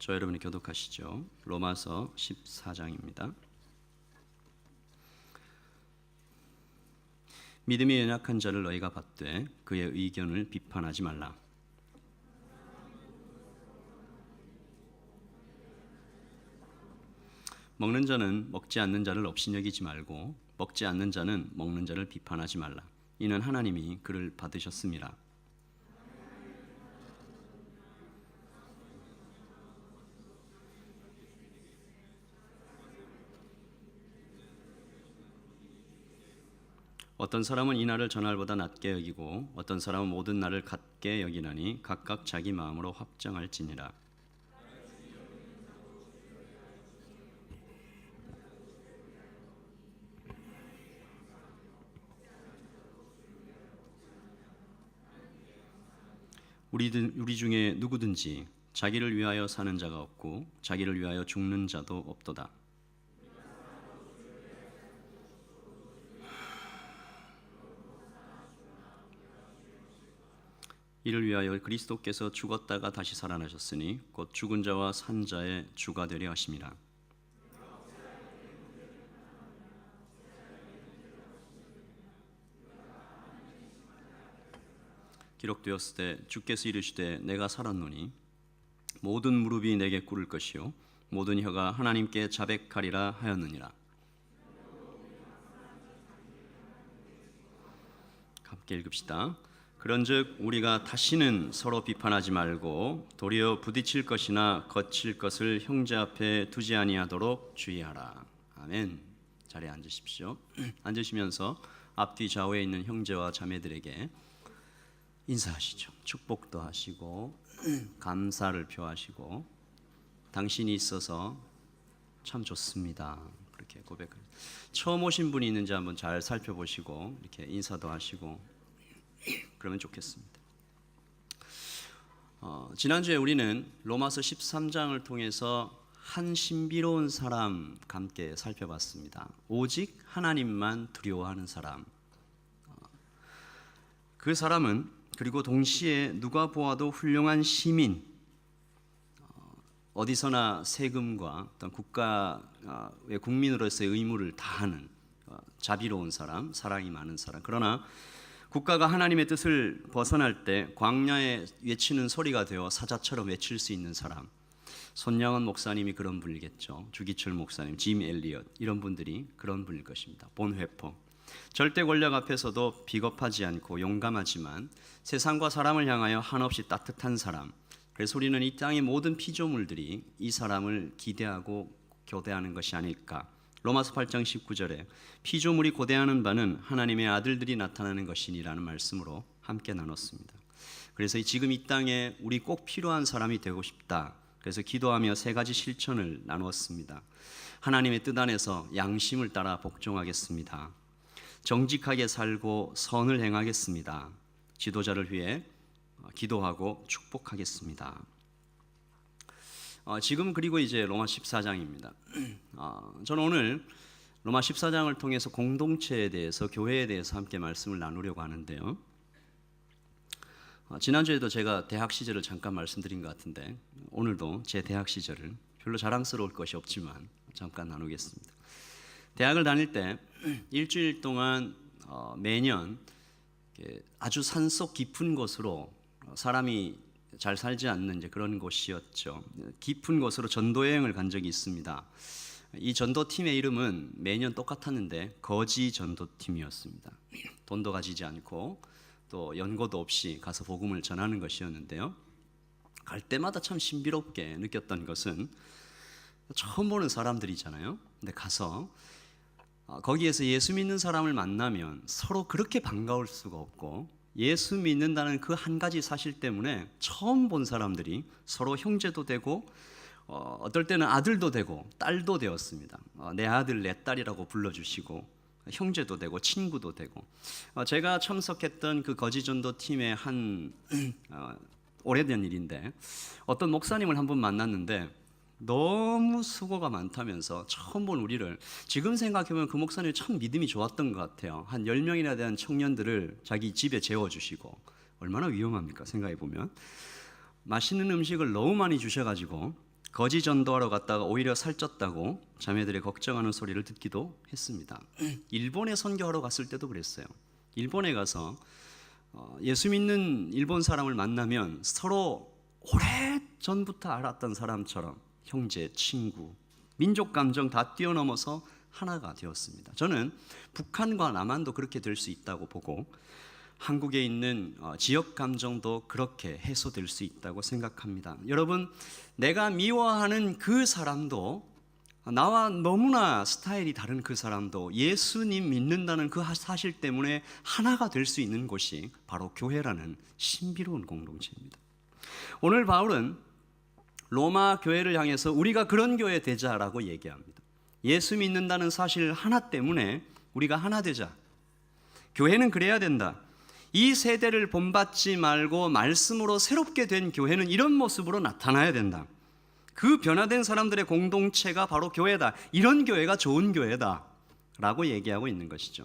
저 여러분이 교독하시죠. 로마서 14장입니다. 믿음이 연약한 자를 너희가 받되 그의 의견을 비판하지 말라. 먹는 자는 먹지 않는 자를 업신여기지 말고 먹지 않는 자는 먹는 자를 비판하지 말라. 이는 하나님이 그를 받으셨음이라. 어떤 사람은 이 날을 전날보다 낮게 여기고 어떤 사람은 모든 날을 같게 여기나니 각각 자기 마음으로 확정할지니라. 우리 중에 누구든지 자기를 위하여 사는 자가 없고 자기를 위하여 죽는 자도 없도다. 이를 위하여 그리스도께서 죽었다가 다시 살아나셨으니 곧 죽은 자와 산 자의 주가 되려 하심이라. 기록되었을 때 주께서 이르시되 내가 살았노니 모든 무릎이 내게 꿇을 것이요 모든 혀가 하나님께 자백하리라 하였느니라. 함께 읽읍시다. 그런즉 우리가 다시는 서로 비판하지 말고 도리어 부딪힐 것이나 거칠 것을 형제 앞에 두지 아니하도록 주의하라. 아멘. 자리에 앉으십시오. 앉으시면서 앞뒤 좌우에 있는 형제와 자매들에게 인사하시죠. 축복도 하시고 감사를 표하시고 당신이 있어서 참 좋습니다. 그렇게 고백합니다. 처음 오신 분이 있는지 한번 잘 살펴보시고 이렇게 인사도 하시고 그러면 좋겠습니다. 지난주에 우리는 로마서 13장을 통해서 한 신비로운 사람 함께 살펴봤습니다. 오직 하나님만 두려워하는 사람. 그 사람은 그리고 동시에 누가 보아도 훌륭한 시민, 어디서나 세금과 어떤 국가의 국민으로서의 의무를 다하는 자비로운 사람, 사랑이 많은 사람. 그러나 국가가 하나님의 뜻을 벗어날 때 광야에 외치는 소리가 되어 사자처럼 외칠 수 있는 사람. 손양원 목사님이 그런 분이겠죠. 주기철 목사님, 짐 엘리엇 이런 분들이 그런 분일 것입니다. 본회퍼. 절대 권력 앞에서도 비겁하지 않고 용감하지만 세상과 사람을 향하여 한없이 따뜻한 사람. 그래서 우리는 이 땅의 모든 피조물들이 이 사람을 기대하고 교대하는 것이 아닐까. 로마서 8장 19절에 피조물이 고대하는 바는 하나님의 아들들이 나타나는 것이니라는 말씀으로 함께 나눴습니다. 그래서 지금 이 땅에 우리 꼭 필요한 사람이 되고 싶다. 그래서 기도하며 세 가지 실천을 나누었습니다. 하나님의 뜻 안에서 양심을 따라 복종하겠습니다. 정직하게 살고 선을 행하겠습니다. 지도자를 위해 기도하고 축복하겠습니다. 지금 그리고 이제 로마 14장입니다. 저는 오늘 로마 14장을 통해서 공동체에 대해서 교회에 대해서 함께 말씀을 나누려고 하는데요. 지난주에도 제가 대학 시절을 잠깐 말씀드린 것 같은데 오늘도 제 대학 시절을 별로 자랑스러울 것이 없지만 잠깐 나누겠습니다. 대학을 다닐 때 일주일 동안 매년 아주 산속 깊은 곳으로 사람이 잘 살지 않는 이제 그런 곳이었죠. 깊은 곳으로 전도 여행을 간 적이 있습니다. 이 전도팀의 이름은 매년 똑같았는데 거지 전도팀이었습니다. 돈도 가지지 않고 또 연고도 없이 가서 복음을 전하는 것이었는데요. 갈 때마다 참 신비롭게 느꼈던 것은 처음 보는 사람들이잖아요. 근데 가서 거기에서 예수 믿는 사람을 만나면 서로 그렇게 반가울 수가 없고 예수 믿는다는 그 한 가지 사실 때문에 처음 본 사람들이 서로 형제도 되고 어떨 때는 아들도 되고 딸도 되었습니다. 내 아들 내 딸이라고 불러주시고 형제도 되고 친구도 되고 제가 참석했던 그 거지전도 팀의 한 오래된 일인데 어떤 목사님을 한번 만났는데 너무 수고가 많다면서 처음 본 우리를 지금 생각해보면 그 목사님이 참 믿음이 좋았던 것 같아요. 한 10명이나 되는 청년들을 자기 집에 재워주시고 얼마나 위험합니까 생각해보면 맛있는 음식을 너무 많이 주셔가지고 거지 전도하러 갔다가 오히려 살쪘다고 자매들이 걱정하는 소리를 듣기도 했습니다. 일본에 선교하러 갔을 때도 그랬어요. 일본에 가서 예수 믿는 일본 사람을 만나면 서로 오래전부터 알았던 사람처럼 형제, 친구, 민족 감정 다 뛰어넘어서 하나가 되었습니다. 저는 북한과 남한도 그렇게 될 수 있다고 보고 한국에 있는 지역 감정도 그렇게 해소될 수 있다고 생각합니다. 여러분, 내가 미워하는 그 사람도, 나와 너무나 스타일이 다른 그 사람도 예수님 믿는다는 그 사실 때문에 하나가 될 수 있는 곳이 바로 교회라는 신비로운 공동체입니다. 오늘 바울은 로마 교회를 향해서 우리가 그런 교회 되자라고 얘기합니다. 예수 믿는다는 사실 하나 때문에 우리가 하나 되자. 교회는 그래야 된다. 이 세대를 본받지 말고 말씀으로 새롭게 된 교회는 이런 모습으로 나타나야 된다. 그 변화된 사람들의 공동체가 바로 교회다. 이런 교회가 좋은 교회다 라고 얘기하고 있는 것이죠.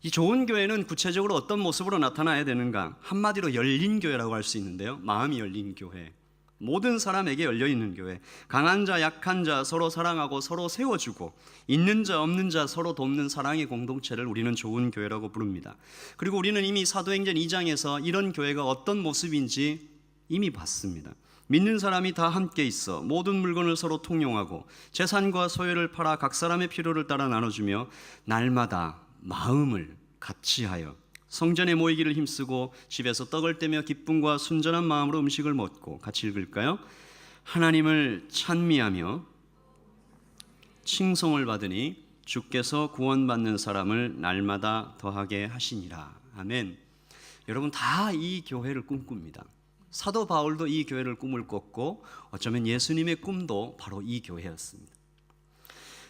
이 좋은 교회는 구체적으로 어떤 모습으로 나타나야 되는가? 한마디로 열린 교회라고 할 수 있는데요. 마음이 열린 교회, 모든 사람에게 열려있는 교회, 강한 자 약한 자 서로 사랑하고 서로 세워주고 있는 자 없는 자 서로 돕는 사랑의 공동체를 우리는 좋은 교회라고 부릅니다. 그리고 우리는 이미 사도행전 2장에서 이런 교회가 어떤 모습인지 이미 봤습니다. 믿는 사람이 다 함께 있어 모든 물건을 서로 통용하고 재산과 소유를 팔아 각 사람의 필요를 따라 나눠주며 날마다 마음을 같이하여 성전에 모이기를 힘쓰고 집에서 떡을 떼며 기쁨과 순전한 마음으로 음식을 먹고, 같이 읽을까요? 하나님을 찬미하며 칭송을 받으니 주께서 구원받는 사람을 날마다 더하게 하시니라. 아멘. 여러분, 다 이 교회를 꿈꿉니다. 사도 바울도 이 교회를 꿈을 꿨고 어쩌면 예수님의 꿈도 바로 이 교회였습니다.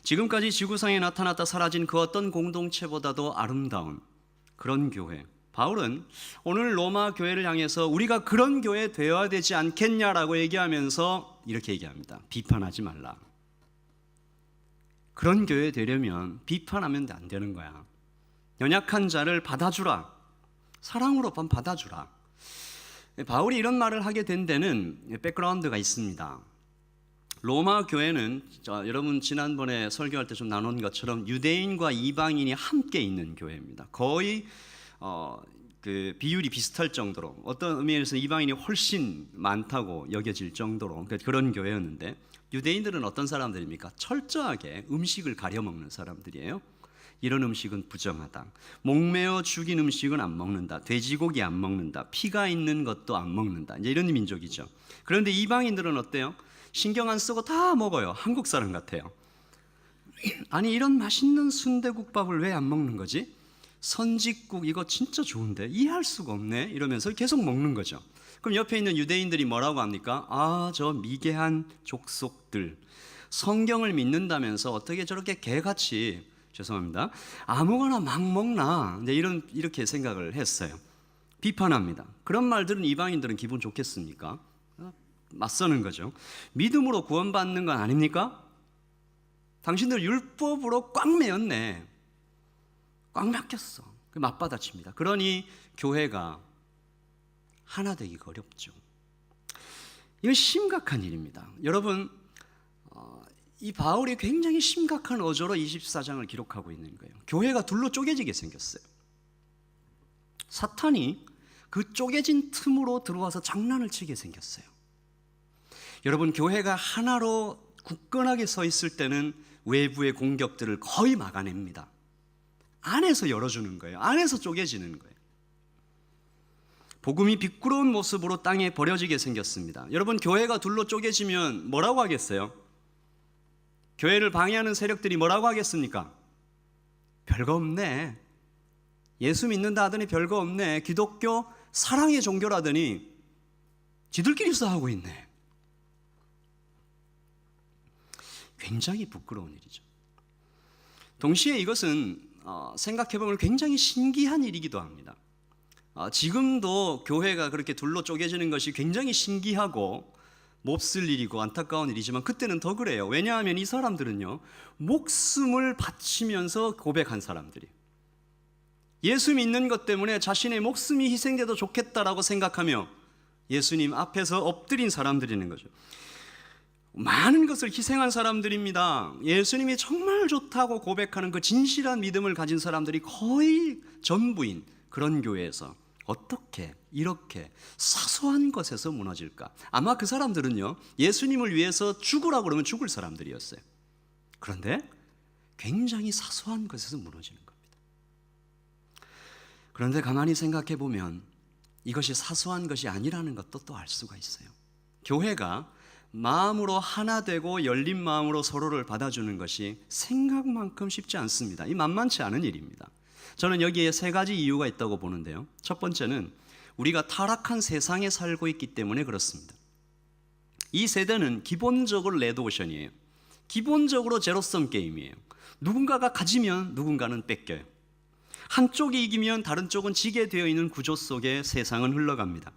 지금까지 지구상에 나타났다 사라진 그 어떤 공동체보다도 아름다운 그런 교회, 바울은 오늘 로마 교회를 향해서 우리가 그런 교회 되어야 되지 않겠냐라고 얘기하면서 이렇게 얘기합니다. 비판하지 말라. 그런 교회 되려면 비판하면 안 되는 거야. 연약한 자를 받아주라. 사랑으로 받아주라. 바울이 이런 말을 하게 된 데는 백그라운드가 있습니다. 로마 교회는 여러분 지난번에 설교할 때 좀 나눈 것처럼 유대인과 이방인이 함께 있는 교회입니다. 거의 그 비율이 비슷할 정도로, 어떤 의미에서 이방인이 훨씬 많다고 여겨질 정도로 그런 교회였는데, 유대인들은 어떤 사람들입니까? 철저하게 음식을 가려 먹는 사람들이에요. 이런 음식은 부정하다. 목매어 죽인 음식은 안 먹는다. 돼지고기 안 먹는다. 피가 있는 것도 안 먹는다. 이제 이런 민족이죠. 그런데 이방인들은 어때요? 신경 안 쓰고 다 먹어요. 한국 사람 같아요. 아니, 이런 맛있는 순대국밥을 왜 안 먹는 거지? 선짓국 이거 진짜 좋은데 이해할 수가 없네 이러면서 계속 먹는 거죠. 그럼 옆에 있는 유대인들이 뭐라고 합니까? 아, 저 미개한 족속들, 성경을 믿는다면서 어떻게 저렇게 개같이, 죄송합니다, 아무거나 막 먹나, 이제 이렇게 생각을 했어요. 비판합니다. 그런 말들은 이방인들은 기분 좋겠습니까? 맞서는 거죠. 믿음으로 구원받는 건 아닙니까? 당신들 율법으로 꽉 매였네. 꽉 막혔어. 맞받아칩니다. 그러니 교회가 하나 되기가 어렵죠. 이건 심각한 일입니다. 여러분, 이 바울이 굉장히 심각한 어조로 24장을 기록하고 있는 거예요. 교회가 둘로 쪼개지게 생겼어요. 사탄이 그 쪼개진 틈으로 들어와서 장난을 치게 생겼어요. 여러분, 교회가 하나로 굳건하게 서 있을 때는 외부의 공격들을 거의 막아냅니다. 안에서 열어주는 거예요. 안에서 쪼개지는 거예요. 복음이 비꾸러운 모습으로 땅에 버려지게 생겼습니다. 여러분, 교회가 둘로 쪼개지면 뭐라고 하겠어요? 교회를 방해하는 세력들이 뭐라고 하겠습니까? 별거 없네. 예수 믿는다 하더니 별거 없네. 기독교 사랑의 종교라더니 지들끼리 싸우고 있네. 굉장히 부끄러운 일이죠. 동시에 이것은 생각해보면 굉장히 신기한 일이기도 합니다. 지금도 교회가 그렇게 둘로 쪼개지는 것이 굉장히 신기하고 몹쓸 일이고 안타까운 일이지만 그때는 더 그래요. 왜냐하면 이 사람들은요, 목숨을 바치면서 고백한 사람들이에요. 예수 믿는 것 때문에 자신의 목숨이 희생돼도 좋겠다라고 생각하며 예수님 앞에서 엎드린 사람들이는 거죠. 많은 것을 희생한 사람들입니다. 예수님이 정말 좋다고 고백하는 그 진실한 믿음을 가진 사람들이 거의 전부인 그런 교회에서 어떻게 이렇게 사소한 것에서 무너질까? 아마 그 사람들은요, 예수님을 위해서 죽으라고 그러면 죽을 사람들이었어요. 그런데 굉장히 사소한 것에서 무너지는 겁니다. 그런데 가만히 생각해 보면 이것이 사소한 것이 아니라는 것도 또 알 수가 있어요. 교회가 마음으로 하나 되고 열린 마음으로 서로를 받아주는 것이 생각만큼 쉽지 않습니다. 이 만만치 않은 일입니다. 저는 여기에 세 가지 이유가 있다고 보는데요. 첫 번째는 우리가 타락한 세상에 살고 있기 때문에 그렇습니다. 이 세대는 기본적으로 레드오션이에요. 기본적으로 제로섬 게임이에요. 누군가가 가지면 누군가는 뺏겨요. 한쪽이 이기면 다른 쪽은 지게 되어 있는 구조 속에 세상은 흘러갑니다.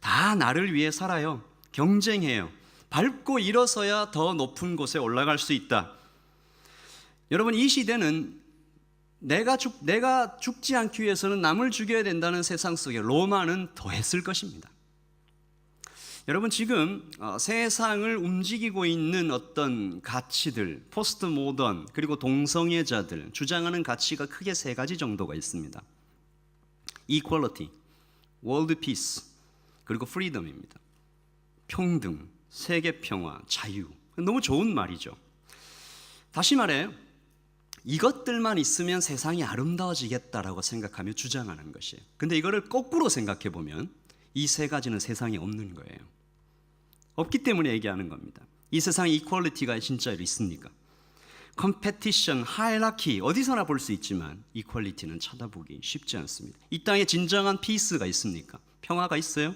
다 나를 위해 살아요. 경쟁해요. 밟고 일어서야 더 높은 곳에 올라갈 수 있다. 여러분, 이 시대는 내가 죽지 않기 위해서는 남을 죽여야 된다는 세상 속에 로마는 더했을 것입니다. 여러분, 지금 세상을 움직이고 있는 어떤 가치들, 포스트 모던, 그리고 동성애자들 주장하는 가치가 크게 세 가지 정도가 있습니다. Equality, World Peace, 그리고 Freedom입니다. 평등, 세계 평화, 자유. 너무 좋은 말이죠. 다시 말해, 이것들만 있으면 세상이 아름다워지겠다라고 생각하며 주장하는 것이에요. 근데 이거를 거꾸로 생각해 보면 이 세 가지는 세상에 없는 거예요. 없기 때문에 얘기하는 겁니다. 이 세상에 이퀄리티가 진짜로 있습니까? 컴페티션, 하이라키 어디서나 볼 수 있지만 이퀄리티는 찾아보기 쉽지 않습니다. 이 땅에 진정한 피스가 있습니까? 평화가 있어요?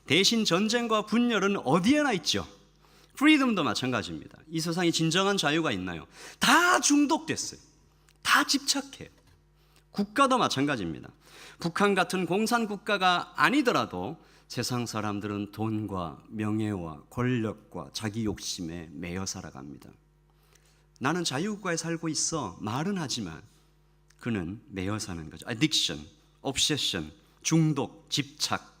대신 전쟁과 분열은 어디에나 있죠. 프리덤도 마찬가지입니다. 이 세상에 진정한 자유가 있나요? 다 중독됐어요. 다 집착해요. 국가도 마찬가지입니다. 북한 같은 공산국가가 아니더라도 세상 사람들은 돈과 명예와 권력과 자기 욕심에 매여 살아갑니다. 나는 자유국가에 살고 있어 말은 하지만 그는 매여 사는 거죠. addiction, obsession, 중독, 집착,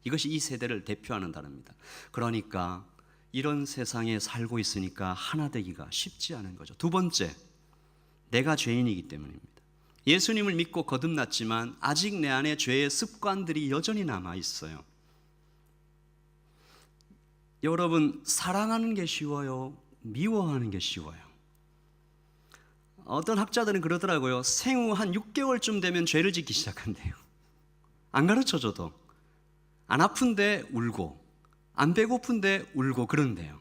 이것이 이 세대를 대표하는 단어입니다. 그러니까 이런 세상에 살고 있으니까 하나 되기가 쉽지 않은 거죠. 두 번째, 내가 죄인이기 때문입니다. 예수님을 믿고 거듭났지만 아직 내 안에 죄의 습관들이 여전히 남아 있어요. 여러분, 사랑하는 게 쉬워요? 미워하는 게 쉬워요? 어떤 학자들은 그러더라고요. 생후 한 6개월쯤 되면 죄를 짓기 시작한대요. 안 가르쳐줘도 안 아픈데 울고 안 배고픈데 울고 그런데요.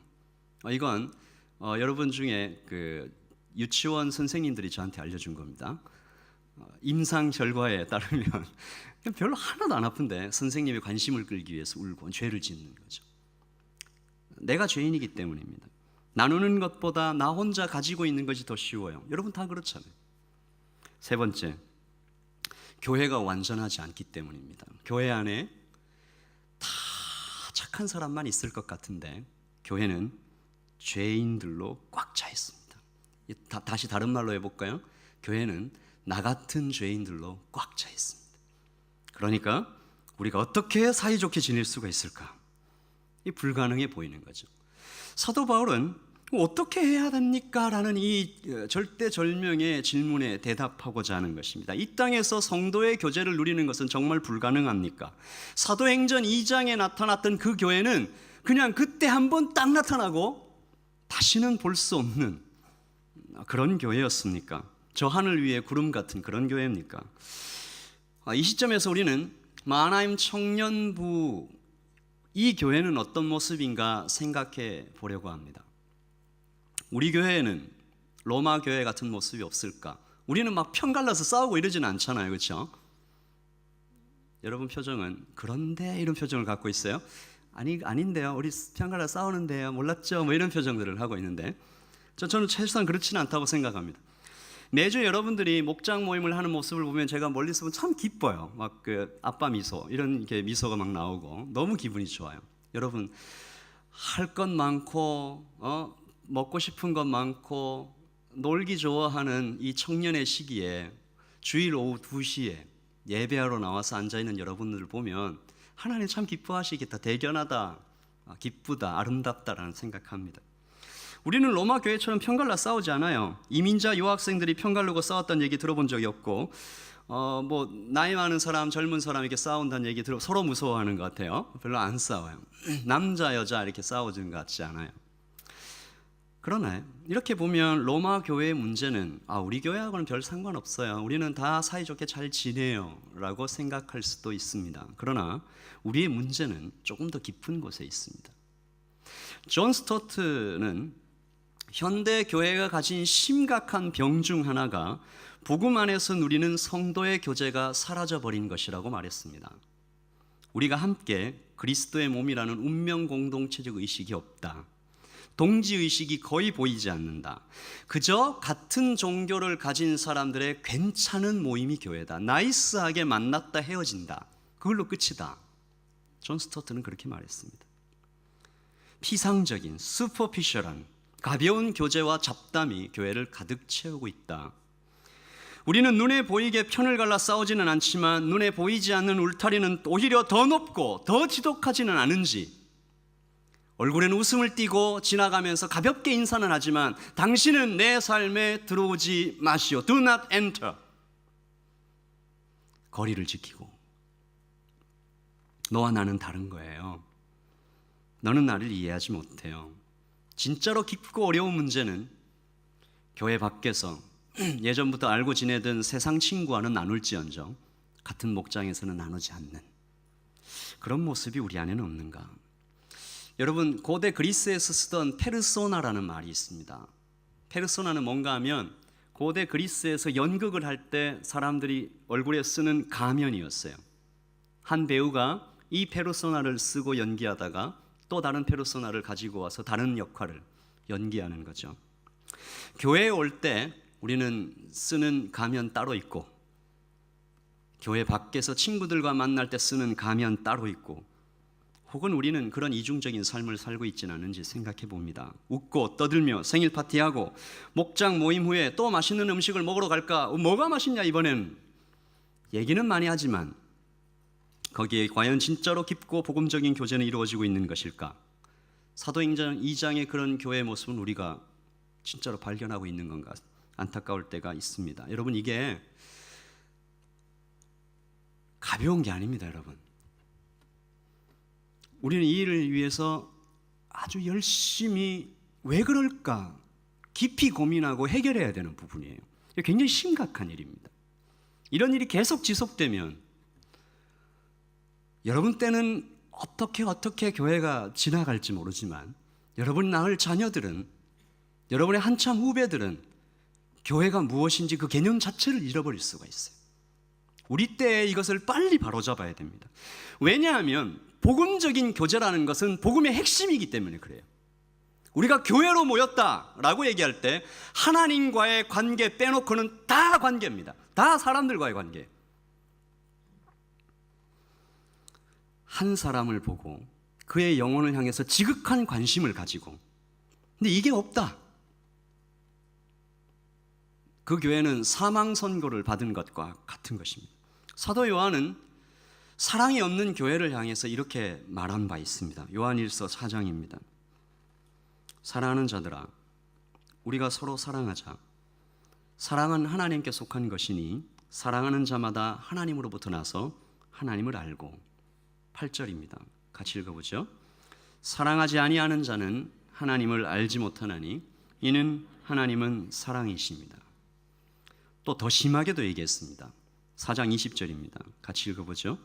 이건 여러분 중에 그 유치원 선생님들이 저한테 알려준 겁니다. 임상 결과에 따르면 별로 하나도 안 아픈데 선생님의 관심을 끌기 위해서 울고 죄를 짓는 거죠. 내가 죄인이기 때문입니다. 나누는 것보다 나 혼자 가지고 있는 것이 더 쉬워요. 여러분 다 그렇잖아요. 세 번째, 교회가 완전하지 않기 때문입니다. 교회 안에 다 착한 사람만 있을 것 같은데 교회는 죄인들로 꽉 차 있습니다. 다시 다른 말로 해볼까요? 교회는 나 같은 죄인들로 꽉 차 있습니다. 그러니까 우리가 어떻게 사이좋게 지낼 수가 있을까? 이 불가능해 보이는 거죠. 사도 바울은 어떻게 해야 됩니까? 라는 이 절대절명의 질문에 대답하고자 하는 것입니다. 이 땅에서 성도의 교제를 누리는 것은 정말 불가능합니까? 사도행전 2장에 나타났던 그 교회는 그냥 그때 한번 딱 나타나고 다시는 볼 수 없는 그런 교회였습니까? 저 하늘 위에 구름 같은 그런 교회입니까? 이 시점에서 우리는 마하나임 청년부 이 교회는 어떤 모습인가 생각해 보려고 합니다. 우리 교회에는 로마 교회 같은 모습이 없을까? 우리는 막 편갈라서 싸우고 이러지는 않잖아요, 그렇죠? 여러분 표정은 그런데 이런 표정을 갖고 있어요. 아닌데요, 우리 편갈라 싸우는데요, 몰랐죠? 뭐 이런 표정들을 하고 있는데 저는 최소한 그렇지는 않다고 생각합니다. 매주 여러분들이 목장 모임을 하는 모습을 보면 제가 멀리서 보면 참 기뻐요. 막 그 아빠 미소 이런 게 미소가 막 나오고 너무 기분이 좋아요. 여러분 할 것 많고 먹고 싶은 것 많고 놀기 좋아하는 이 청년의 시기에 주일 오후 2시에 예배하러 나와서 앉아있는 여러분들을 보면 하나님 참 기뻐하시겠다, 대견하다, 기쁘다, 아름답다라는 생각합니다. 우리는 로마 교회처럼 편갈라 싸우지 않아요. 이민자 유학생들이 편갈르고 싸웠다는 얘기 들어본 적이 없고, 뭐 나이 많은 사람, 젊은 사람 이렇게 싸운다는 얘기 들어 서로 무서워하는 것 같아요. 별로 안 싸워요. 남자 여자 이렇게 싸우는 것 같지 않아요. 그러나 이렇게 보면 로마 교회의 문제는 우리 교회하고는 별 상관없어요. 우리는 다 사이좋게 잘 지내요 라고 생각할 수도 있습니다. 그러나 우리의 문제는 조금 더 깊은 곳에 있습니다. 존 스토트는 현대 교회가 가진 심각한 병 중 하나가 복음 안에서 누리는 성도의 교제가 사라져버린 것이라고 말했습니다. 우리가 함께 그리스도의 몸이라는 운명 공동체적 의식이 없다. 동지의식이 거의 보이지 않는다. 그저 같은 종교를 가진 사람들의 괜찮은 모임이 교회다. 나이스하게 만났다 헤어진다. 그걸로 끝이다. 존 스토트는 그렇게 말했습니다. 피상적인, 슈퍼피셜한 가벼운 교제와 잡담이 교회를 가득 채우고 있다. 우리는 눈에 보이게 편을 갈라 싸우지는 않지만 눈에 보이지 않는 울타리는 오히려 더 높고 더 지독하지는 않은지, 얼굴에는 웃음을 띠고 지나가면서 가볍게 인사는 하지만 당신은 내 삶에 들어오지 마시오. Do not enter. 거리를 지키고, 너와 나는 다른 거예요. 너는 나를 이해하지 못해요. 진짜로 깊고 어려운 문제는 교회 밖에서 예전부터 알고 지내던 세상 친구와는 나눌지언정 같은 목장에서는 나누지 않는 그런 모습이 우리 안에는 없는가? 여러분, 고대 그리스에서 쓰던 페르소나라는 말이 있습니다. 페르소나는 뭔가 하면 고대 그리스에서 연극을 할 때 사람들이 얼굴에 쓰는 가면이었어요. 한 배우가 이 페르소나를 쓰고 연기하다가 또 다른 페르소나를 가지고 와서 다른 역할을 연기하는 거죠. 교회에 올 때 우리는 쓰는 가면 따로 있고, 교회 밖에서 친구들과 만날 때 쓰는 가면 따로 있고, 혹은 우리는 그런 이중적인 삶을 살고 있지는 않은지 생각해 봅니다. 웃고 떠들며 생일 파티하고 목장 모임 후에 또 맛있는 음식을 먹으러 갈까? 뭐가 맛있냐 이번엔? 얘기는 많이 하지만 거기에 과연 진짜로 깊고 복음적인 교제는 이루어지고 있는 것일까? 사도행전 2장의 그런 교회의 모습은 우리가 진짜로 발견하고 있는 건가? 안타까울 때가 있습니다. 여러분, 이게 가벼운 게 아닙니다. 여러분, 우리는 이 일을 위해서 아주 열심히 왜 그럴까 깊이 고민하고 해결해야 되는 부분이에요. 굉장히 심각한 일입니다. 이런 일이 계속 지속되면 여러분 때는 어떻게 교회가 지나갈지 모르지만 여러분 낳을 자녀들은, 여러분의 한참 후배들은 교회가 무엇인지 그 개념 자체를 잃어버릴 수가 있어요. 우리 때에 이것을 빨리 바로잡아야 됩니다. 왜냐하면 복음적인 교제라는 것은 복음의 핵심이기 때문에 그래요. 우리가 교회로 모였다라고 얘기할 때 하나님과의 관계 빼놓고는 다 관계입니다. 다 사람들과의 관계. 한 사람을 보고 그의 영혼을 향해서 지극한 관심을 가지고, 근데 이게 없다. 그 교회는 사망 선고를 받은 것과 같은 것입니다. 사도 요한은 사랑이 없는 교회를 향해서 이렇게 말한 바 있습니다. 요한일서 4장입니다. 사랑하는 자들아, 우리가 서로 사랑하자. 사랑은 하나님께 속한 것이니 사랑하는 자마다 하나님으로부터 나서 하나님을 알고. 8절입니다. 같이 읽어보죠. 사랑하지 아니하는 자는 하나님을 알지 못하나니 이는 하나님은 사랑이십니다. 또 더 심하게도 얘기했습니다. 4장 20절입니다. 같이 읽어보죠.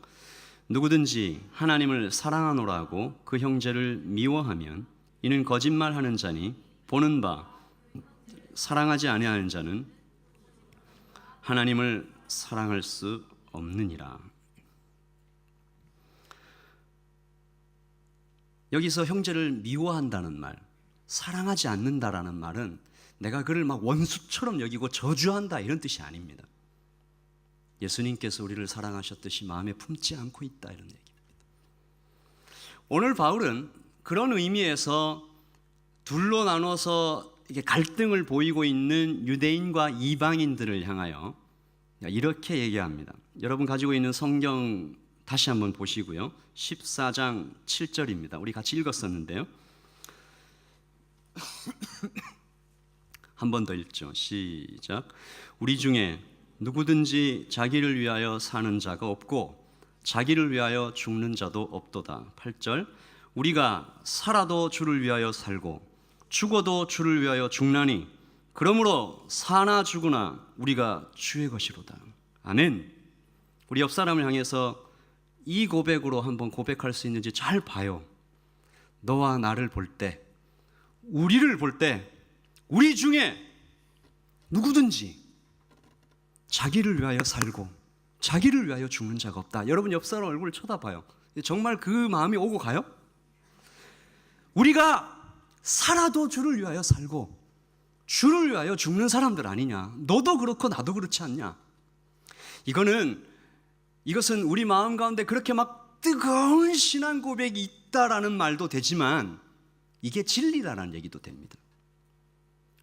누구든지 하나님을 사랑하노라 하고 그 형제를 미워하면 이는 거짓말하는 자니 보는 바 사랑하지 아니하는 자는 하나님을 사랑할 수 없느니라. 여기서 형제를 미워한다는 말, 사랑하지 않는다라는 말은 내가 그를 막 원수처럼 여기고 저주한다 이런 뜻이 아닙니다. 예수님께서 우리를 사랑하셨듯이 마음에 품지 않고 있다 이런 얘기입니다. 오늘 바울은 그런 의미에서 둘로 나눠서 이게 갈등을 보이고 있는 유대인과 이방인들을 향하여 이렇게 얘기합니다. 여러분 가지고 있는 성경 다시 한번 보시고요. 14장 7절입니다. 우리 같이 읽었었는데요. 한 번 더 읽죠. 시작. 우리 중에 누구든지 자기를 위하여 사는 자가 없고 자기를 위하여 죽는 자도 없도다. 8절. 우리가 살아도 주를 위하여 살고 죽어도 주를 위하여 죽나니 그러므로 사나 죽으나 우리가 주의 것이로다. 아멘. 우리 옆 사람을 향해서 이 고백으로 한번 고백할 수 있는지 잘 봐요. 너와 나를 볼 때, 우리를 볼 때, 우리 중에 누구든지 자기를 위하여 살고 자기를 위하여 죽는 자가 없다. 여러분 옆 사람 얼굴을 쳐다봐요. 정말 그 마음이 오고 가요? 우리가 살아도 주를 위하여 살고 주를 위하여 죽는 사람들 아니냐? 너도 그렇고 나도 그렇지 않냐? 이것은 우리 마음 가운데 그렇게 막 뜨거운 신앙 고백이 있다라는 말도 되지만 이게 진리라는 얘기도 됩니다.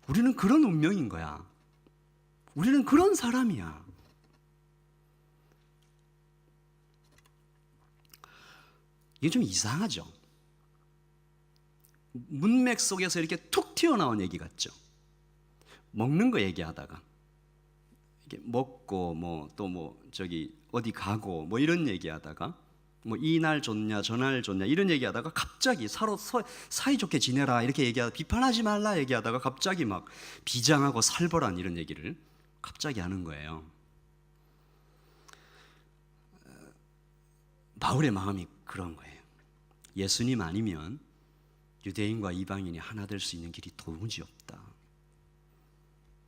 우리는 그런 운명인 거야. 우리는 그런 사람이야. 이게 좀 이상하죠? 문맥 속에서 이렇게 툭 튀어나온 얘기 같죠? 먹는 거 얘기하다가 이렇게 먹고 저기 어디 가고 이런 얘기하다가 이날 좋냐 저날 좋냐 이런 얘기하다가 갑자기 서로 사이좋게 지내라 이렇게 얘기하다 비판하지 말라 얘기하다가 갑자기 막 비장하고 살벌한 이런 얘기를 갑자기 하는 거예요. 바울의 마음이 그런 거예요. 예수님 아니면 유대인과 이방인이 하나 될 수 있는 길이 도무지 없다.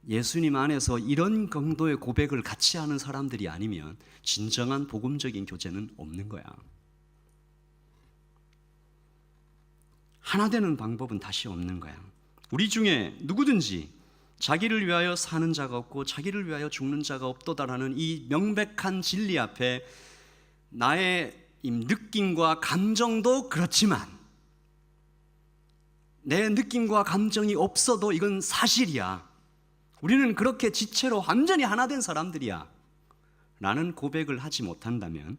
예수님 안에서 이런 정도의 고백을 같이 하는 사람들이 아니면 진정한 복음적인 교제는 없는 거야. 하나 되는 방법은 다시 없는 거야. 우리 중에 누구든지 자기를 위하여 사는 자가 없고 자기를 위하여 죽는 자가 없도다라는 이 명백한 진리 앞에 나의 느낌과 감정도 그렇지만 내 느낌과 감정이 없어도 이건 사실이야. 우리는 그렇게 지체로 완전히 하나 된 사람들이야 라는 고백을 하지 못한다면,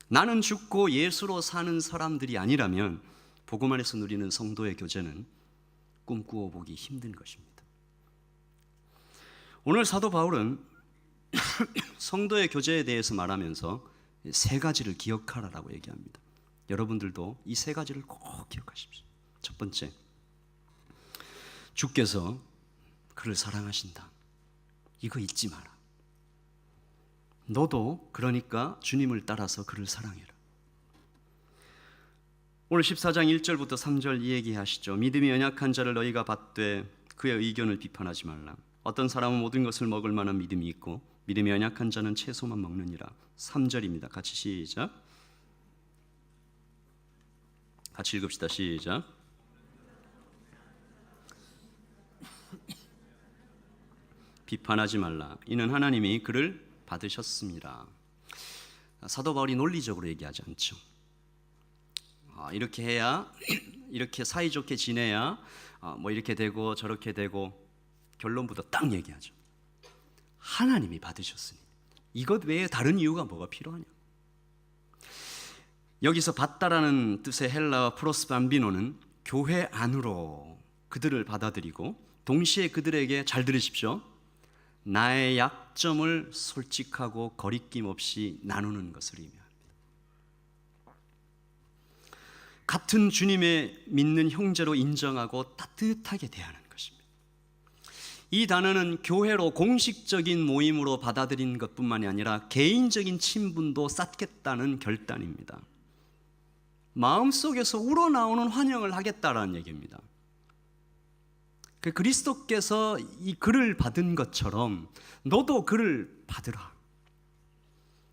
나는 죽고 예수로 사는 사람들이 아니라면 복음 안에서 누리는 성도의 교제는 꿈꾸어 보기 힘든 것입니다. 오늘 사도 바울은 성도의 교제에 대해서 말하면서 세 가지를 기억하라라고 얘기합니다. 여러분들도 이 세 가지를 꼭 기억하십시오. 첫 번째, 주께서 그를 사랑하신다. 이거 잊지 마라. 너도 그러니까 주님을 따라서 그를 사랑해라. 오늘 14장 1절부터 3절 이 얘기하시죠. 믿음이 연약한 자를 너희가 받되 그의 의견을 비판하지 말라. 어떤 사람은 모든 것을 먹을 만한 믿음이 있고 믿음이 연약한 자는 채소만 먹느니라. 3절입니다. 같이 시작. 같이 읽읍시다. 시작. 비판하지 말라. 이는 하나님이 그를 받으셨습니다. 사도 바울이 논리적으로 얘기하지 않죠. 이렇게 해야, 이렇게 사이좋게 지내야 이렇게 되고 저렇게 되고, 결론부터 딱 얘기하죠. 하나님이 받으셨으니 이것 외에 다른 이유가 뭐가 필요하냐. 여기서 받다라는 뜻의 헬라어 프로스밤비노는 교회 안으로 그들을 받아들이고, 동시에 그들에게, 잘 들으십시오, 나의 약점을 솔직하고 거리낌 없이 나누는 것을 의미합니다. 같은 주님의 믿는 형제로 인정하고 따뜻하게 대하는 것입니다. 이 단어는 교회로 공식적인 모임으로 받아들인 것뿐만이 아니라 개인적인 친분도 쌓겠다는 결단입니다. 마음속에서 우러나오는 환영을 하겠다라는 얘기입니다. 그리스도께서 이 글을 받은 것처럼 너도 글을 받으라.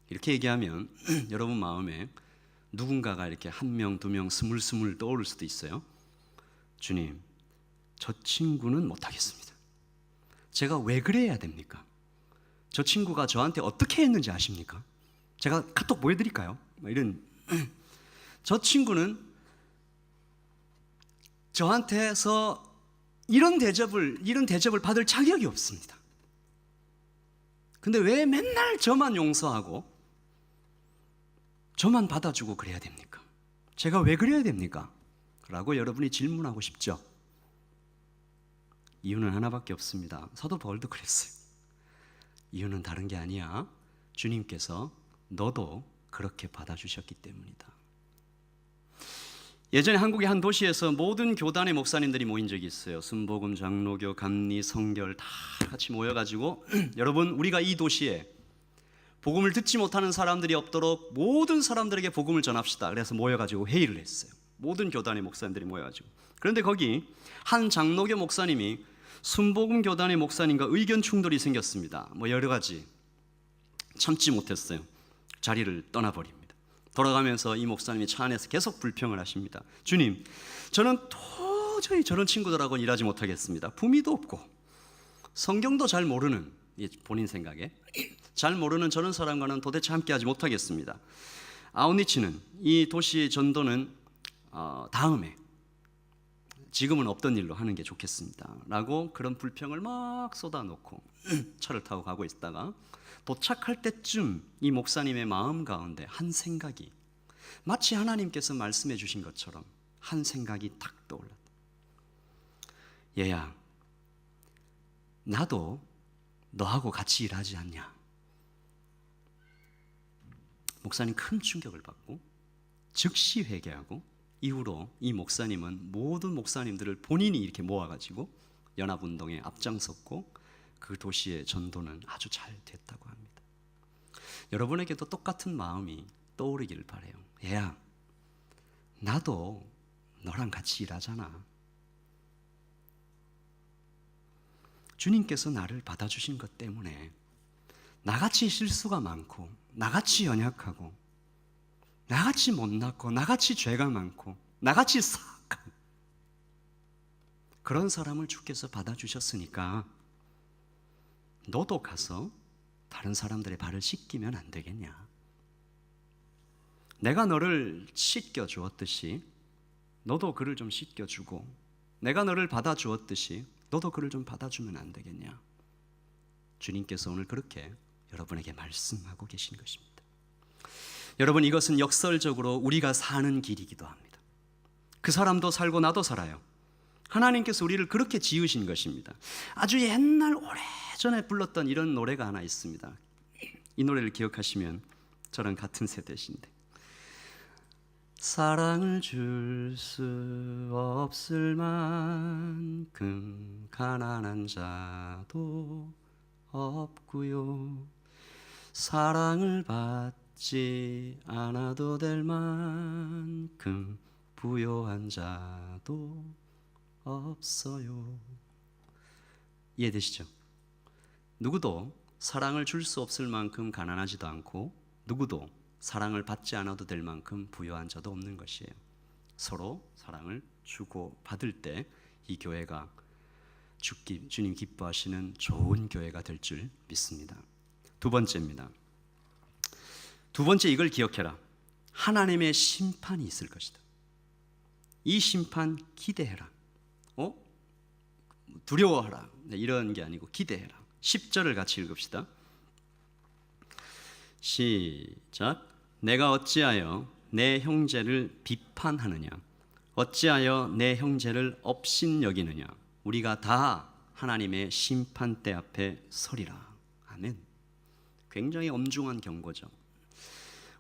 이렇게 얘기하면 여러분 마음에 누군가가 이렇게 한 명, 두 명, 스물스물 떠오를 수도 있어요. 주님, 저 친구는 못하겠습니다. 제가 왜 그래야 됩니까? 저 친구가 저한테 어떻게 했는지 아십니까? 제가 카톡 보여드릴까요? 이런. 저 친구는 저한테서 이런 대접을 받을 자격이 없습니다. 근데 왜 맨날 저만 용서하고 저만 받아주고 그래야 됩니까? 제가 왜 그래야 됩니까? 라고 여러분이 질문하고 싶죠. 이유는 하나밖에 없습니다. 사도 바울도 그랬어요. 이유는 다른 게 아니야. 주님께서 너도 그렇게 받아주셨기 때문이다. 예전에 한국의 한 도시에서 모든 교단의 목사님들이 모인 적이 있어요. 순복음, 장로교, 감리, 성결 다 같이 모여가지고 여러분, 우리가 이 도시에 복음을 듣지 못하는 사람들이 없도록 모든 사람들에게 복음을 전합시다. 그래서 모여가지고 회의를 했어요. 모든 교단의 목사님들이 모여가지고. 그런데 거기 한 장로교 목사님이 순복음 교단의 목사님과 의견 충돌이 생겼습니다. 뭐 여러 가지 참지 못했어요. 자리를 떠나버립니다. 돌아가면서 이 목사님이 차 안에서 계속 불평을 하십니다. 주님, 저는 도저히 저런 친구들하고는 일하지 못하겠습니다. 부미도 없고 성경도 잘 모르는, 본인 생각에 잘 모르는 저런 사람과는 도대체 함께하지 못하겠습니다. 아우니치는, 이 도시의 전도는 다음에, 지금은 없던 일로 하는 게 좋겠습니다 라고 그런 불평을 막 쏟아놓고 차를 타고 가고 있다가 도착할 때쯤 이 목사님의 마음 가운데 한 생각이, 마치 하나님께서 말씀해 주신 것처럼 한 생각이 탁 떠올랐다. 얘야, 나도 너하고 같이 일하지 않냐. 목사님 큰 충격을 받고 즉시 회개하고, 이후로 이 목사님은 모든 목사님들을 본인이 이렇게 모아가지고 연합운동에 앞장섰고 그 도시의 전도는 아주 잘 됐다고 합니다. 여러분에게도 똑같은 마음이 떠오르기를 바라요. 얘야, 나도 너랑 같이 일하잖아. 주님께서 나를 받아주신 것 때문에 나같이 실수가 많고, 나같이 연약하고, 나같이 못났고, 나같이 죄가 많고, 나같이 사악한 그런 사람을 주께서 받아주셨으니까 너도 가서 다른 사람들의 발을 씻기면 안 되겠냐. 내가 너를 씻겨주었듯이 너도 그를 좀 씻겨주고, 내가 너를 받아주었듯이 너도 그를 좀 받아주면 안 되겠냐. 주님께서 오늘 그렇게 여러분에게 말씀하고 계신 것입니다. 여러분, 이것은 역설적으로 우리가 사는 길이기도 합니다. 그 사람도 살고 나도 살아요. 하나님께서 우리를 그렇게 지으신 것입니다. 아주 옛날 오래전에 불렀던 이런 노래가 하나 있습니다. 이 노래를 기억하시면 저랑 같은 세대신데, 사랑을 줄 수 없을 만큼 가난한 자도 없고요, 사랑을 받지 않아도 될 만큼 부요한 자도 없어요. 이해되시죠? 누구도 사랑을 줄 수 없을 만큼 가난하지도 않고, 누구도 사랑을 받지 않아도 될 만큼 부요한 자도 없는 것이에요. 서로 사랑을 주고 받을 때 이 교회가 주님 기뻐하시는 좋은 교회가 될 줄 믿습니다. 두 번째입니다. 두 번째, 이걸 기억해라. 하나님의 심판이 있을 것이다. 이 심판 기대해라. 두려워하라, 이런 게 아니고 기대해라. 10절을 같이 읽읍시다. 시작. 내가 어찌하여 내 형제를 비판하느냐, 어찌하여 내 형제를 업신여기느냐. 우리가 다 하나님의 심판대 앞에 서리라. 아멘. 굉장히 엄중한 경고죠.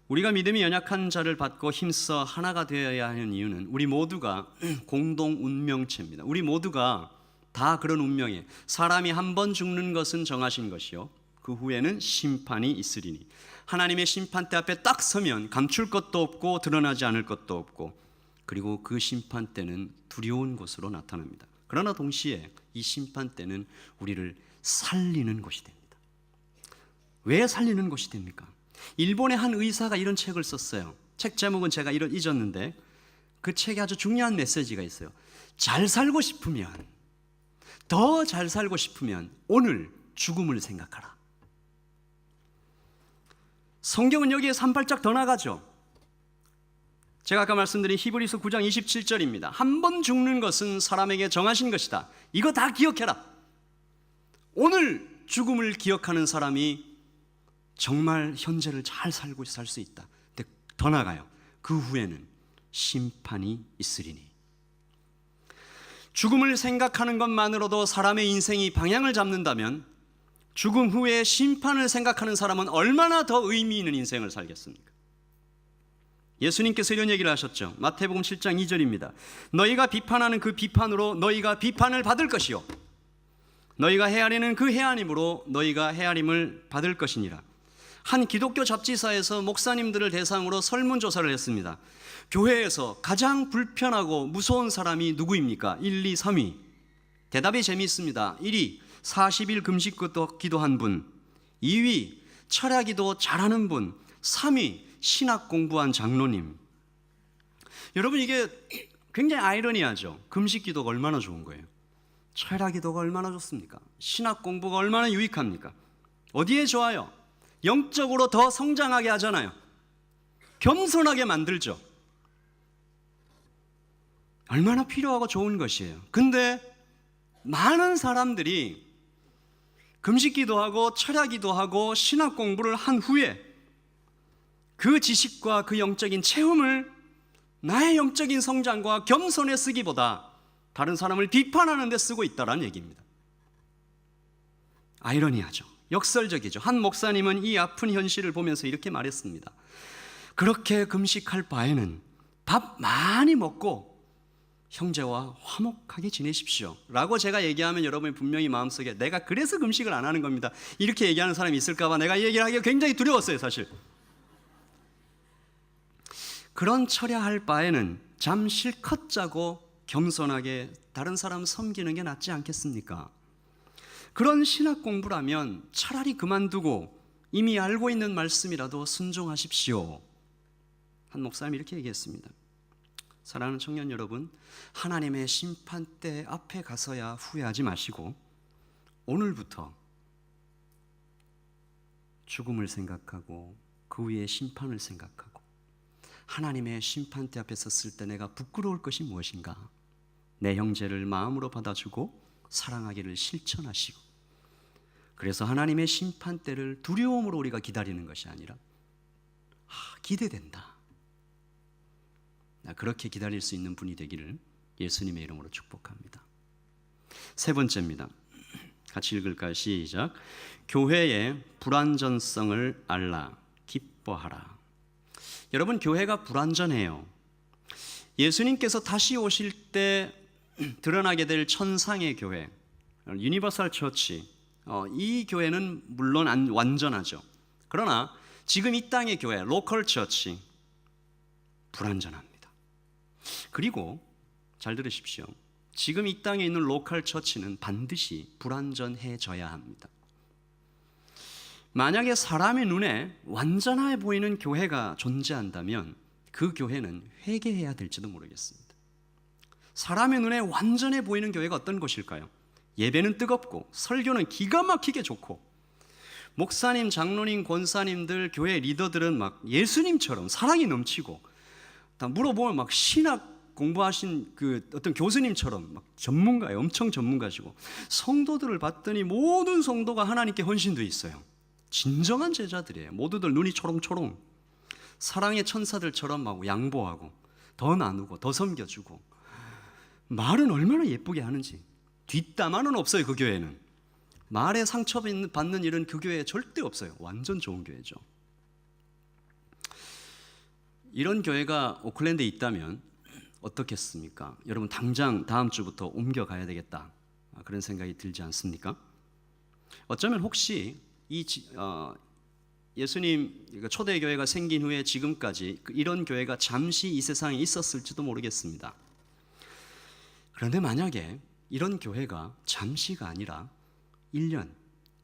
우리가 믿음이 연약한 자를 받고 힘써 하나가 되어야 하는 이유는 우리 모두가 공동 운명체입니다. 우리 모두가 다 그런 운명에, 사람이 한 번 죽는 것은 정하신 것이요 그 후에는 심판이 있으리니, 하나님의 심판대 앞에 딱 서면 감출 것도 없고 드러나지 않을 것도 없고, 그리고 그 심판대는 두려운 것으로 나타납니다. 그러나 동시에 이 심판대는 우리를 살리는 것이 됩니다. 왜 살리는 것이 됩니까? 일본의 한 의사가 이런 책을 썼어요. 책 제목은 제가 잊었는데 그 책에 아주 중요한 메시지가 있어요. 잘 살고 싶으면, 더 잘 살고 싶으면 오늘 죽음을 생각하라. 성경은 여기에서 한 발짝 더 나가죠. 제가 아까 말씀드린 히브리서 9장 27절입니다. 한 번 죽는 것은 사람에게 정하신 것이다. 이거 다 기억해라. 오늘 죽음을 기억하는 사람이 정말 현재를 잘 살고 살 수 있다. 근데 더 나가요. 그 후에는 심판이 있으리니. 죽음을 생각하는 것만으로도 사람의 인생이 방향을 잡는다면 죽음 후에 심판을 생각하는 사람은 얼마나 더 의미 있는 인생을 살겠습니까? 예수님께서 이런 얘기를 하셨죠. 마태복음 7장 2절입니다. 너희가 비판하는 그 비판으로 너희가 비판을 받을 것이요 너희가 헤아리는 그 헤아림으로 너희가 헤아림을 받을 것이니라. 한 기독교 잡지사에서 목사님들을 대상으로 설문조사를 했습니다. 교회에서 가장 불편하고 무서운 사람이 누구입니까? 1, 2, 3위. 대답이 재미있습니다. 1위 40일 금식 기도한 분, 2위 철야기도 잘하는 분, 3위 신학 공부한 장로님. 여러분, 이게 굉장히 아이러니하죠. 금식 기도가 얼마나 좋은 거예요? 철야 기도가 얼마나 좋습니까? 신학 공부가 얼마나 유익합니까? 어디에 좋아요? 영적으로 더 성장하게 하잖아요. 겸손하게 만들죠. 얼마나 필요하고 좋은 것이에요. 근데 많은 사람들이 금식 기도하고 철야 기도하고 신학 공부를 한 후에 그 지식과 그 영적인 체험을 나의 영적인 성장과 겸손에 쓰기보다 다른 사람을 비판하는 데 쓰고 있다는 얘기입니다. 아이러니하죠. 역설적이죠. 한 목사님은 이 아픈 현실을 보면서 이렇게 말했습니다. 그렇게 금식할 바에는 밥 많이 먹고 형제와 화목하게 지내십시오 라고 제가 얘기하면 여러분이 분명히 마음속에 내가 그래서 금식을 안 하는 겁니다 이렇게 얘기하는 사람이 있을까 봐 내가 이 얘기를 하기가 굉장히 두려웠어요. 사실 그런 철야할 바에는 잠 실컷 자고 겸손하게 다른 사람 섬기는 게 낫지 않겠습니까? 그런 신학 공부라면 차라리 그만두고 이미 알고 있는 말씀이라도 순종하십시오. 한 목사님이 이렇게 얘기했습니다. 사랑하는 청년 여러분, 하나님의 심판대 앞에 가서야 후회하지 마시고 오늘부터 죽음을 생각하고 그 위에 심판을 생각하고 하나님의 심판대 앞에 섰을 때 내가 부끄러울 것이 무엇인가? 내 형제를 마음으로 받아주고 사랑하기를 실천하시고, 그래서 하나님의 심판대를 두려움으로 우리가 기다리는 것이 아니라 기대된다. 그렇게 기다릴 수 있는 분이 되기를 예수님의 이름으로 축복합니다. 세 번째입니다. 같이 읽을까요? 시작. 교회의 불완전성을 알라 기뻐하라. 여러분, 교회가 불완전해요. 예수님께서 다시 오실 때 드러나게 될 천상의 교회, 유니버설 처치, 이 교회는 물론 완전하죠. 그러나 지금 이 땅의 교회, 로컬 처치, 불완전합니다. 그리고 잘 들으십시오. 지금 이 땅에 있는 로컬 처치는 반드시 불완전해져야 합니다. 만약에 사람의 눈에 완전해 보이는 교회가 존재한다면 그 교회는 회개해야 될지도 모르겠습니다. 사람의 눈에 완전해 보이는 교회가 어떤 것일까요? 예배는 뜨겁고 설교는 기가 막히게 좋고 목사님, 장로님, 권사님들, 교회 리더들은 막 예수님처럼 사랑이 넘치고 다 물어보면 막 신학 공부하신 그 어떤 교수님처럼 막 전문가예요. 엄청 전문가시고 성도들을 봤더니 모든 성도가 하나님께 헌신되어 있어요. 진정한 제자들이에요. 모두들 눈이 초롱초롱 사랑의 천사들처럼 막 양보하고 더 나누고 더 섬겨주고 말은 얼마나 예쁘게 하는지 뒷담화는 없어요. 그 교회는 말에 상처받는 일은 그 교회에 절대 없어요. 완전 좋은 교회죠. 이런 교회가 오클랜드에 있다면 어떻겠습니까? 여러분 당장 다음 주부터 옮겨가야 되겠다 그런 생각이 들지 않습니까? 어쩌면 혹시 예수님 초대교회가 생긴 후에 지금까지 이런 교회가 잠시 이 세상에 있었을지도 모르겠습니다. 그런데 만약에 이런 교회가 잠시가 아니라 1년,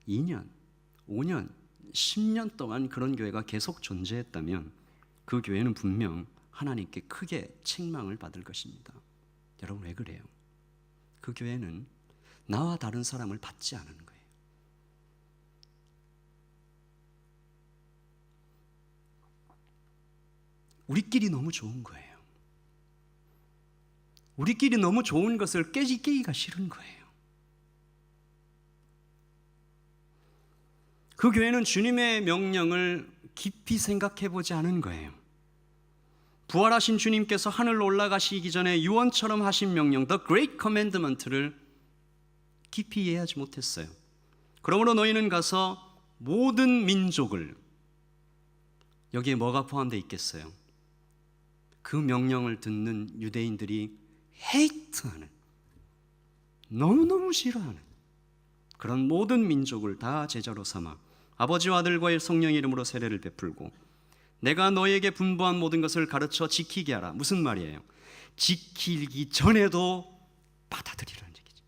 2년, 5년, 10년 동안 그런 교회가 계속 존재했다면 그 교회는 분명 하나님께 크게 책망을 받을 것입니다. 여러분 왜 그래요? 그 교회는 나와 다른 사람을 받지 않은 거예요. 우리끼리 너무 좋은 거예요. 우리끼리 너무 좋은 것을 깨기가 싫은 거예요. 그 교회는 주님의 명령을 깊이 생각해 보지 않은 거예요. 부활하신 주님께서 하늘로 올라가시기 전에 유언처럼 하신 명령, The Great Commandment를 깊이 이해하지 못했어요. 그러므로 너희는 가서 모든 민족을, 여기에 뭐가 포함되어 있겠어요? 그 명령을 듣는 유대인들이 헤이트하는, 너무너무 싫어하는 그런 모든 민족을 다 제자로 삼아 아버지와 아들과 성령의 이름으로 세례를 베풀고 내가 너에게 분부한 모든 것을 가르쳐 지키게 하라. 무슨 말이에요? 지키기 전에도 받아들이라는 얘기죠.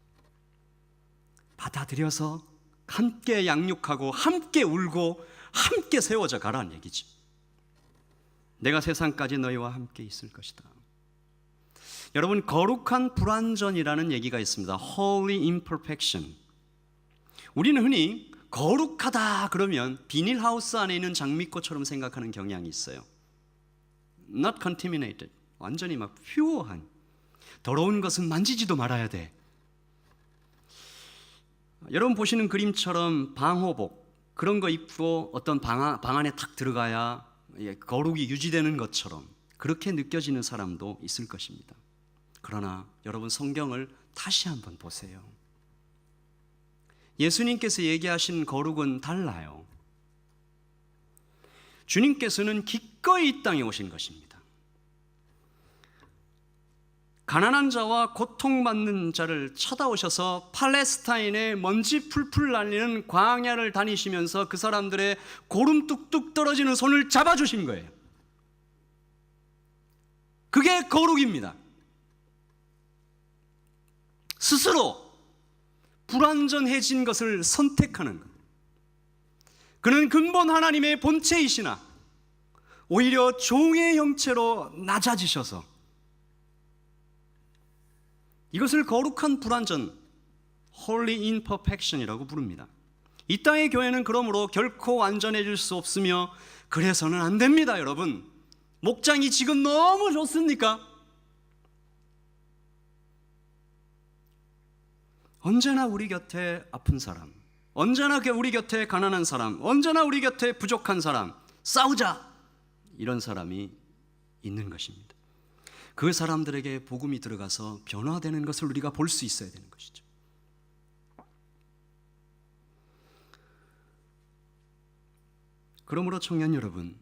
받아들여서 함께 양육하고 함께 울고 함께 세워져 가라는 얘기죠. 내가 세상까지 너희와 함께 있을 것이다. 여러분, 거룩한 불완전이라는 얘기가 있습니다. Holy imperfection. 우리는 흔히 거룩하다 그러면 비닐하우스 안에 있는 장미꽃처럼 생각하는 경향이 있어요. Not contaminated. 완전히 막 퓨어한, 더러운 것은 만지지도 말아야 돼. 여러분 보시는 그림처럼 방호복 그런 거 입고 어떤 방 안에 탁 들어가야 거룩이 유지되는 것처럼 그렇게 느껴지는 사람도 있을 것입니다. 그러나 여러분, 성경을 다시 한번 보세요. 예수님께서 얘기하신 거룩은 달라요. 주님께서는 기꺼이 이 땅에 오신 것입니다. 가난한 자와 고통받는 자를 찾아오셔서 팔레스타인에 먼지 풀풀 날리는 광야를 다니시면서 그 사람들의 고름 뚝뚝 떨어지는 손을 잡아주신 거예요. 그게 거룩입니다. 스스로 불완전해진 것을 선택하는 것. 그는 근본 하나님의 본체이시나 오히려 종의 형체로 낮아지셔서 이것을 거룩한 불완전, Holy Imperfection이라고 부릅니다. 이 땅의 교회는 그러므로 결코 완전해질 수 없으며 그래서는 안 됩니다. 여러분, 목장이 지금 너무 좋습니까? 언제나 우리 곁에 아픈 사람, 언제나 우리 곁에 가난한 사람, 언제나 우리 곁에 부족한 사람, 싸우자, 이런 사람이 있는 것입니다. 그 사람들에게 복음이 들어가서 변화되는 것을 우리가 볼 수 있어야 되는 것이죠. 그러므로 청년 여러분,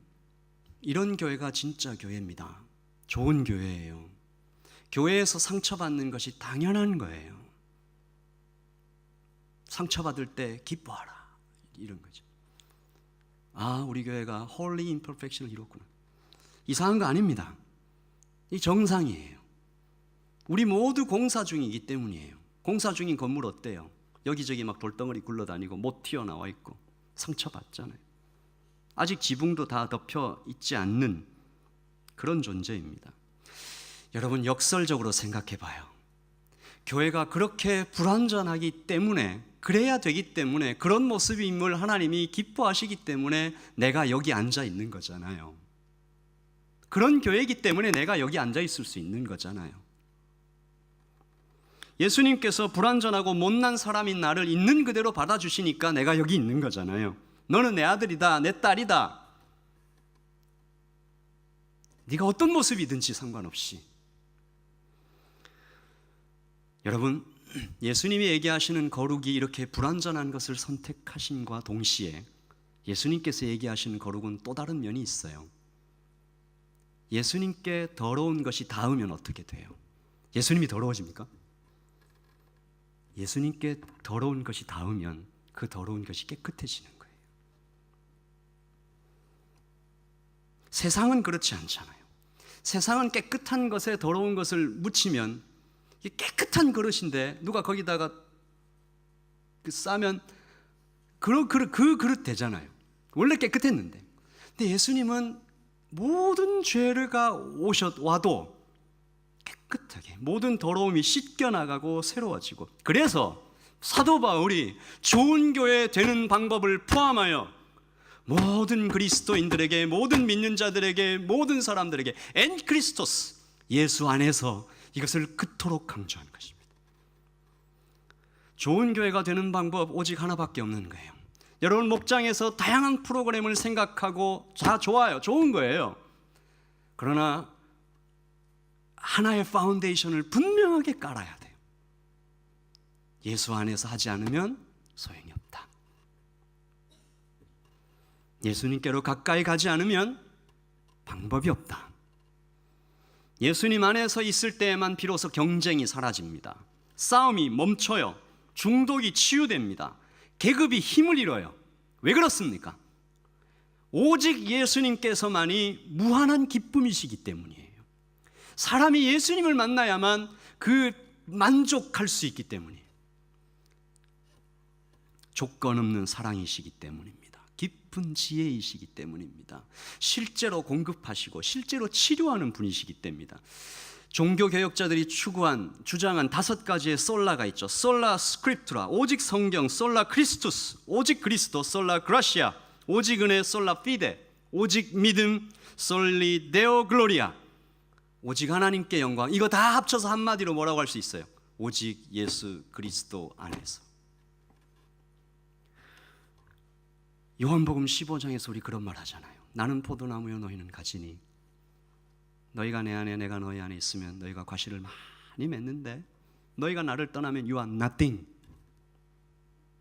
이런 교회가 진짜 교회입니다. 좋은 교회예요. 교회에서 상처받는 것이 당연한 거예요. 상처받을 때 기뻐하라, 이런 거죠. 아, 우리 교회가 Holy Imperfection을 이뤘구나. 이상한 거 아닙니다. 이 정상이에요. 우리 모두 공사 중이기 때문이에요. 공사 중인 건물 어때요? 여기저기 막 돌덩어리 굴러다니고 못 튀어나와 있고 상처받잖아요. 아직 지붕도 다 덮여 있지 않는 그런 존재입니다. 여러분, 역설적으로 생각해 봐요. 교회가 그렇게 불완전하기 때문에, 그래야 되기 때문에, 그런 모습임을 하나님이 기뻐하시기 때문에 내가 여기 앉아 있는 거잖아요. 그런 교회이기 때문에 내가 여기 앉아 있을 수 있는 거잖아요. 예수님께서 불완전하고 못난 사람인 나를 있는 그대로 받아주시니까 내가 여기 있는 거잖아요. 너는 내 아들이다, 내 딸이다. 네가 어떤 모습이든지 상관없이. 여러분, 예수님이 얘기하시는 거룩이 이렇게 불완전한 것을 선택하심과 동시에 예수님께서 얘기하시는 거룩은 또 다른 면이 있어요. 예수님께 더러운 것이 닿으면 어떻게 돼요? 예수님이 더러워집니까? 예수님께 더러운 것이 닿으면 그 더러운 것이 깨끗해지는 거예요. 세상은 그렇지 않잖아요. 세상은 깨끗한 것에 더러운 것을 묻히면 이게 깨끗한 그릇인데 누가 거기다가 싸면 그 그릇 되잖아요. 원래 깨끗했는데. 근데 예수님은 모든 죄가 와도 깨끗하게 모든 더러움이 씻겨나가고 새로워지고, 그래서 사도 바울이 좋은 교회 되는 방법을 포함하여 모든 그리스도인들에게, 모든 믿는 자들에게, 모든 사람들에게 엔 크리스토스, 예수 안에서 이것을 그토록 강조한 것입니다. 좋은 교회가 되는 방법 오직 하나밖에 없는 거예요. 여러분, 목장에서 다양한 프로그램을 생각하고 다 좋아요. 좋은 거예요. 그러나 하나의 파운데이션을 분명하게 깔아야 돼요. 예수 안에서 하지 않으면 소용이 없다. 예수님께로 가까이 가지 않으면 방법이 없다. 예수님 안에서 있을 때에만 비로소 경쟁이 사라집니다. 싸움이 멈춰요. 중독이 치유됩니다. 계급이 힘을 잃어요. 왜 그렇습니까? 오직 예수님께서만이 무한한 기쁨이시기 때문이에요. 사람이 예수님을 만나야만 그 만족할 수 있기 때문이에요. 조건 없는 사랑이시기 때문입니다. 깊은 지혜이시기 때문입니다. 실제로 공급하시고 실제로 치료하는 분이시기 때문입니다. 종교개혁자들이 주장한 5가지의 솔라가 있죠. 솔라 스크립투라, 오직 성경, 솔라 크리스투스, 오직 그리스도, 솔라 그라시아, 오직 은혜, 솔라 피데, 오직 믿음, 솔리 데오 글로리아, 오직 하나님께 영광. 이거 다 합쳐서 한마디로 뭐라고 할 수 있어요? 오직 예수 그리스도 안에서. 요한복음 15장에서 우리 그런 말 하잖아요. 나는 포도나무요 너희는 가지니 너희가 내 안에 내가 너희 안에 있으면 너희가 과실을 많이 맺는데 너희가 나를 떠나면 you are nothing.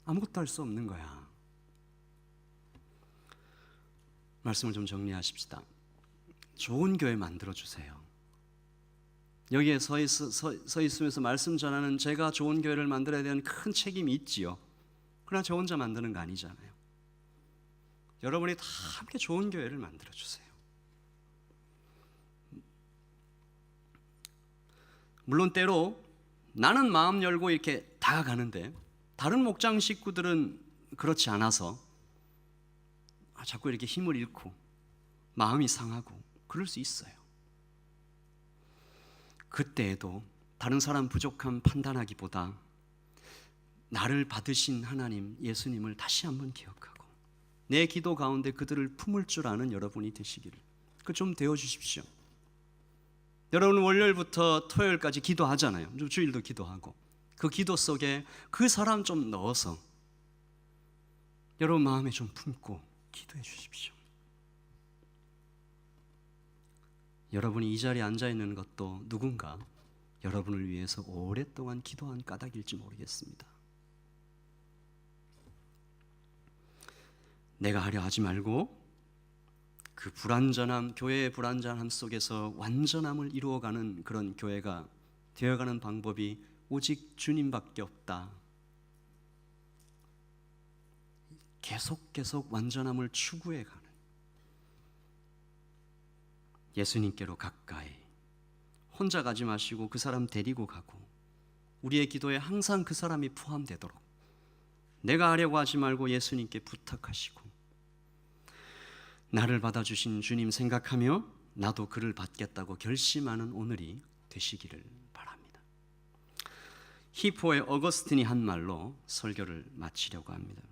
아무것도 할 수 없는 거야. 말씀을 좀 정리하십시다. 좋은 교회 만들어주세요. 여기에 서 있으면서 말씀 전하는 제가 좋은 교회를 만들어야 되는 큰 책임이 있지요. 그러나 저 혼자 만드는 거 아니잖아요. 여러분이 다 함께 좋은 교회를 만들어주세요. 물론 때로 나는 마음 열고 이렇게 다가가는데 다른 목장 식구들은 그렇지 않아서 자꾸 이렇게 힘을 잃고 마음이 상하고 그럴 수 있어요. 그때에도 다른 사람 부족함 판단하기보다 나를 받으신 하나님 예수님을 다시 한번 기억하고 내 기도 가운데 그들을 품을 줄 아는 여러분이 되시기를 그 좀 되어주십시오. 여러분 월요일부터 토요일까지 기도하잖아요. 주일도 기도하고 그 기도 속에 그 사람 좀 넣어서 여러분 마음에 좀 품고 기도해 주십시오. 여러분이 이 자리에 앉아 있는 것도 누군가 여러분을 위해서 오랫동안 기도한 까닭일지 모르겠습니다. 내가 하려 하지 말고 그 불완전함, 교회의 불완전함 속에서 완전함을 이루어가는 그런 교회가 되어가는 방법이 오직 주님밖에 없다. 계속 완전함을 추구해가는 예수님께로 가까이 혼자 가지 마시고 그 사람 데리고 가고 우리의 기도에 항상 그 사람이 포함되도록 내가 하려고 하지 말고 예수님께 부탁하시고 나를 받아주신 주님 생각하며 나도 그를 받겠다고 결심하는 오늘이 되시기를 바랍니다. 히포의 어거스틴이 한 말로 설교를 마치려고 합니다.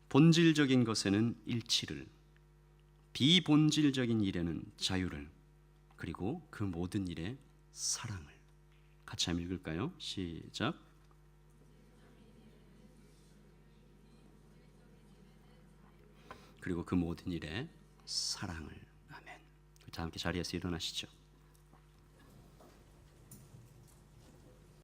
본질적인 것에는 일치를, 비본질적인 일에는 자유를, 그리고 그 모든 일에 사랑을. 같이 한번 읽을까요? 시작. 그리고 그 모든 일에 사랑을. 아멘. 자, 함께 자리에서 일어나시죠.